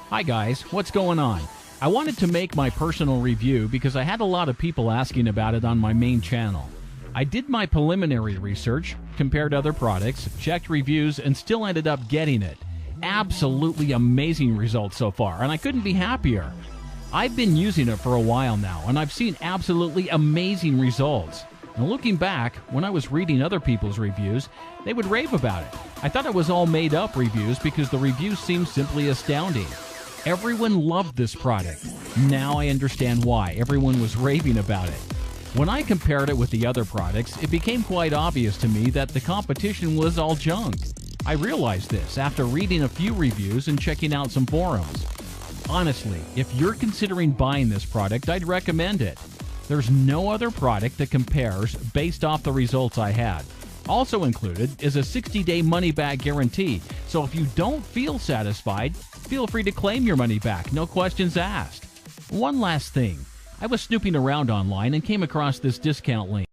Hi guys, what's going on? I wanted to make my personal review because I had a lot of people asking about it on my main channel. I did my preliminary research, compared other products, checked reviews, and still ended up getting it. Absolutely amazing results so far, and I couldn't be happier. I've been using it for a while now, and I've seen absolutely amazing results. And looking back, when I was reading other people's reviews, they would rave about it. I thought it was all made-up reviews because the reviews seemed simply astounding. Everyone loved this product. Now I understand why everyone was raving about it. When I compared it with the other products, it became quite obvious to me that the competition was all junk. I realized this after reading a few reviews and checking out some forums. Honestly, if you're considering buying this product, I'd recommend it. There's no other product that compares based off the results I had. Also included is a 60-day money-back guarantee, so if you don't feel satisfied, feel free to claim your money back, no questions asked. One last thing. I was snooping around online and came across this discount link.